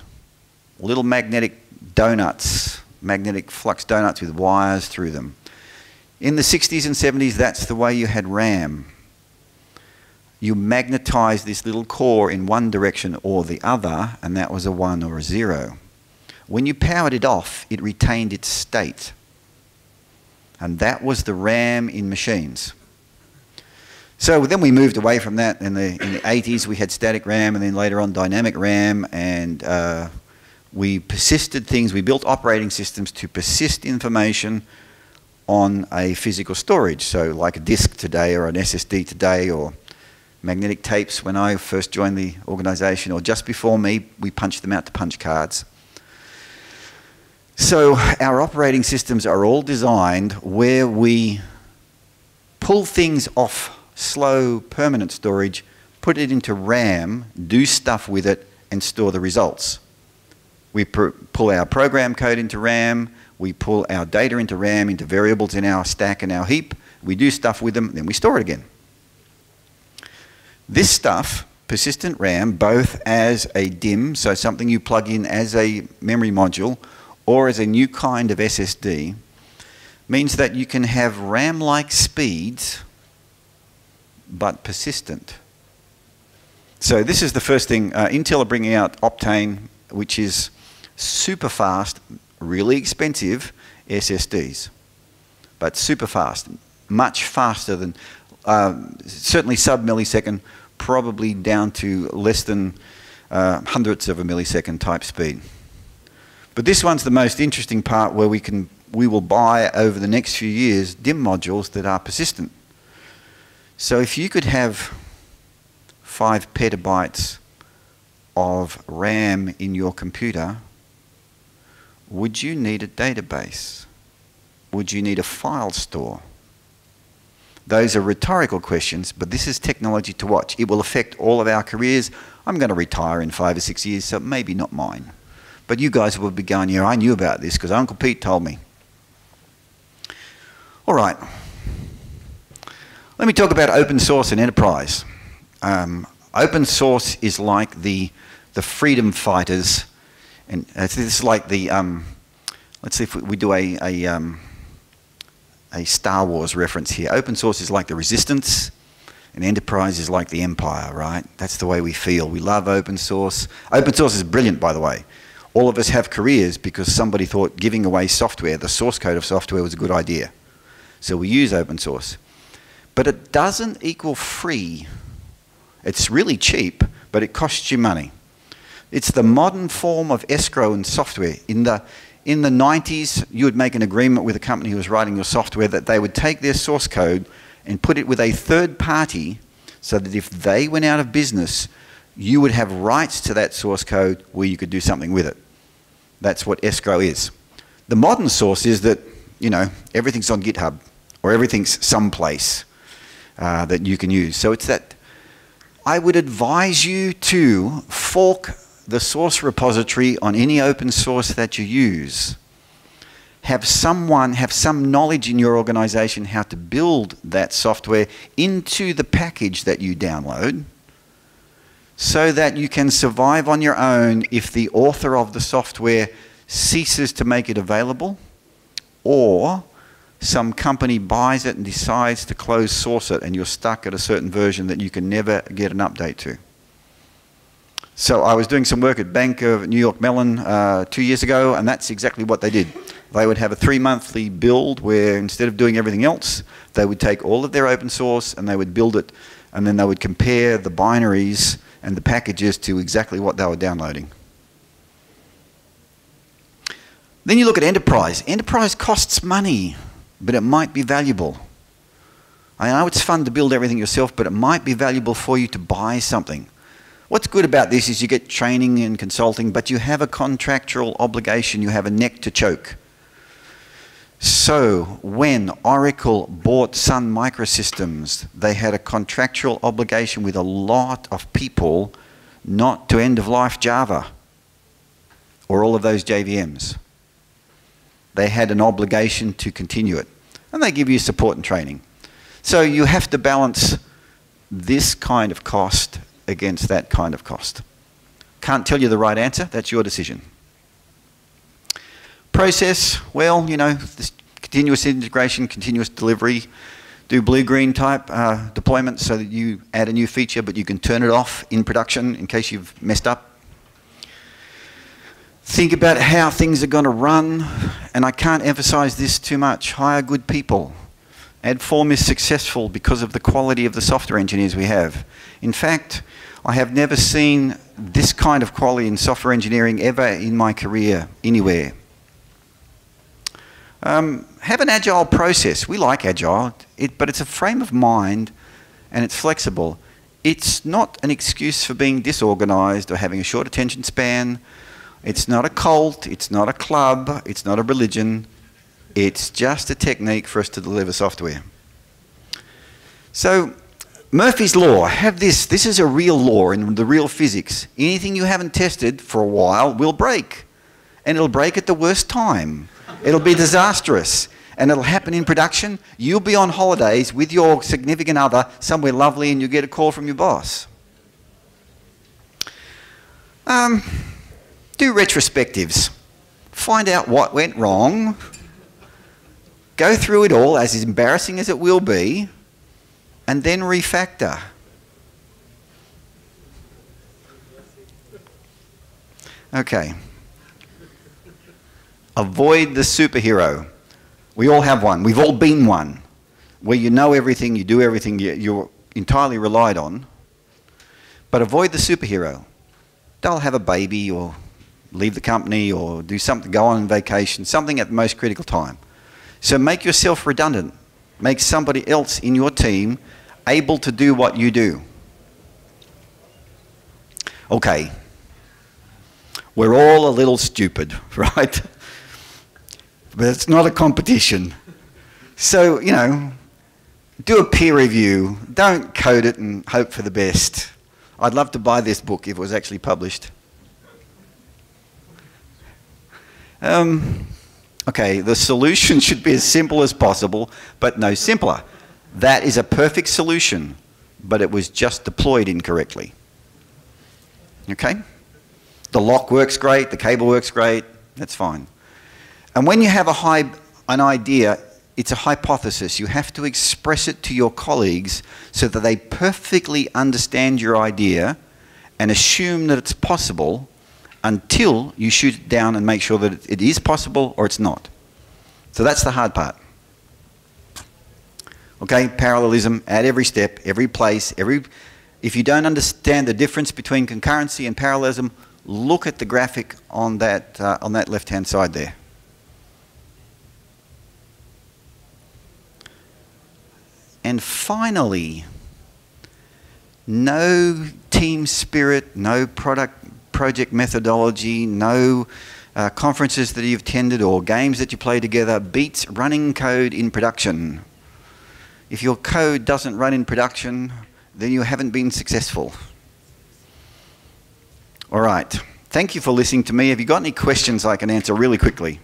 Little magnetic donuts, magnetic flux donuts with wires through them. In the 60s and 70s, that's the way you had RAM. You magnetized this little core in one direction or the other, and that was a 1 or a 0. When you powered it off, it retained its state. And that was the RAM in machines. So then we moved away from that. In the 80s, we had static RAM, and then later on dynamic RAM, and we persisted things. We built operating systems to persist information on a physical storage, so like a disk today or an SSD today, or magnetic tapes when I first joined the organization, or just before me, we punched them out to punch cards. So our operating systems are all designed where we pull things off slow permanent storage, put it into RAM, do stuff with it, and store the results. We pull our program code into RAM, we pull our data into RAM, into variables in our stack and our heap, we do stuff with them, then we store it again. This stuff, persistent RAM, both as a DIMM, so something you plug in as a memory module, or as a new kind of SSD, means that you can have RAM-like speeds but persistent. So this is the first thing. Intel are bringing out Optane, which is super fast, really expensive SSDs, but super fast, much faster than, certainly sub-millisecond, probably down to less than hundredths of a millisecond type speed. But this one's the most interesting part, where we will buy over the next few years DIMM modules that are persistent. So if you could have 5 petabytes of RAM in your computer, would you need a database? Would you need a file store? Those are rhetorical questions, but this is technology to watch. It will affect all of our careers. I'm going to retire in 5 or 6 years, so maybe not mine. But you guys will be going, yeah, I knew about this because Uncle Pete told me. All right. Let me talk about open source and enterprise. Open source is like the freedom fighters, and this is like the, let's see if we do a Star Wars reference here. Open source is like the resistance, and enterprise is like the empire, right? That's the way we feel. We love open source. Open source is brilliant, by the way. All of us have careers because somebody thought giving away software, the source code of software, was a good idea. So we use open source. But it doesn't equal free. It's really cheap, but it costs you money. It's the modern form of escrow in software. In the 90s, you would make an agreement with a company who was writing your software that they would take their source code and put it with a third party, so that if they went out of business, you would have rights to that source code where you could do something with it. That's what escrow is. The modern source is that, you know, everything's on GitHub, or everything's someplace that you can use. So it's that. I would advise you to fork the source repository on any open source that you use. Have some knowledge in your organization how to build that software into the package that you download, so that you can survive on your own if the author of the software ceases to make it available, or some company buys it and decides to close source it, and you're stuck at a certain version that you can never get an update to. So I was doing some work at Bank of New York Mellon 2 years ago, and that's exactly what they did. They would have a 3-monthly build where, instead of doing everything else, they would take all of their open source and they would build it, and then they would compare the binaries and the packages to exactly what they were downloading. Then you look at enterprise. Enterprise costs money, but it might be valuable. I know it's fun to build everything yourself, but it might be valuable for you to buy something. What's good about this is you get training and consulting, but you have a contractual obligation, you have a neck to choke. So when Oracle bought Sun Microsystems, they had a contractual obligation with a lot of people not to end-of-life Java or all of those JVMs. They had an obligation to continue it, and they give you support and training. So you have to balance this kind of cost against that kind of cost. Can't tell you the right answer, that's your decision. Process, well, you know, this continuous integration, continuous delivery, do blue-green type deployments so that you add a new feature but you can turn it off in production in case you've messed up. Think about how things are going to run, and I can't emphasize this too much. Hire good people. Adform is successful because of the quality of the software engineers we have. In fact, I have never seen this kind of quality in software engineering ever in my career, anywhere. Have an agile process. We like agile, but it's a frame of mind and it's flexible. It's not an excuse for being disorganized or having a short attention span. It's not a cult, it's not a club, it's not a religion. It's just a technique for us to deliver software. So, Murphy's Law, have this. This is a real law in the real physics. Anything you haven't tested for a while will break. And it'll break at the worst time. It'll be disastrous. And it'll happen in production. You'll be on holidays with your significant other somewhere lovely and you get a call from your boss. Do retrospectives. Find out what went wrong. Go through it all, as embarrassing as it will be, and then refactor. Okay. Avoid the superhero. We all have one. We've all been one. Where you know everything, you do everything, you're entirely relied on. But avoid the superhero. They'll have a baby or leave the company or do something, go on vacation, something at the most critical time. So make yourself redundant. Make somebody else in your team able to do what you do. Okay. We're all a little stupid, right? But it's not a competition. So, you know, do a peer review. Don't code it and hope for the best. I'd love to buy this book if it was actually published. Okay, the solution should be as simple as possible, but no simpler. That is a perfect solution, but it was just deployed incorrectly. Okay? The lock works great, the cable works great, that's fine. And when you have an idea, it's a hypothesis. You have to express it to your colleagues so that they perfectly understand your idea and assume that it's possible until you shoot it down and make sure that it is possible or it's not. So that's the hard part. Okay, parallelism at every step, every place, if you don't understand the difference between concurrency and parallelism, look at the graphic on that left-hand side there. And finally, no team spirit, no project methodology, no conferences that you've attended or games that you play together beats running code in production. If your code doesn't run in production, then you haven't been successful. All right. Thank you for listening to me. Have you got any questions I can answer really quickly?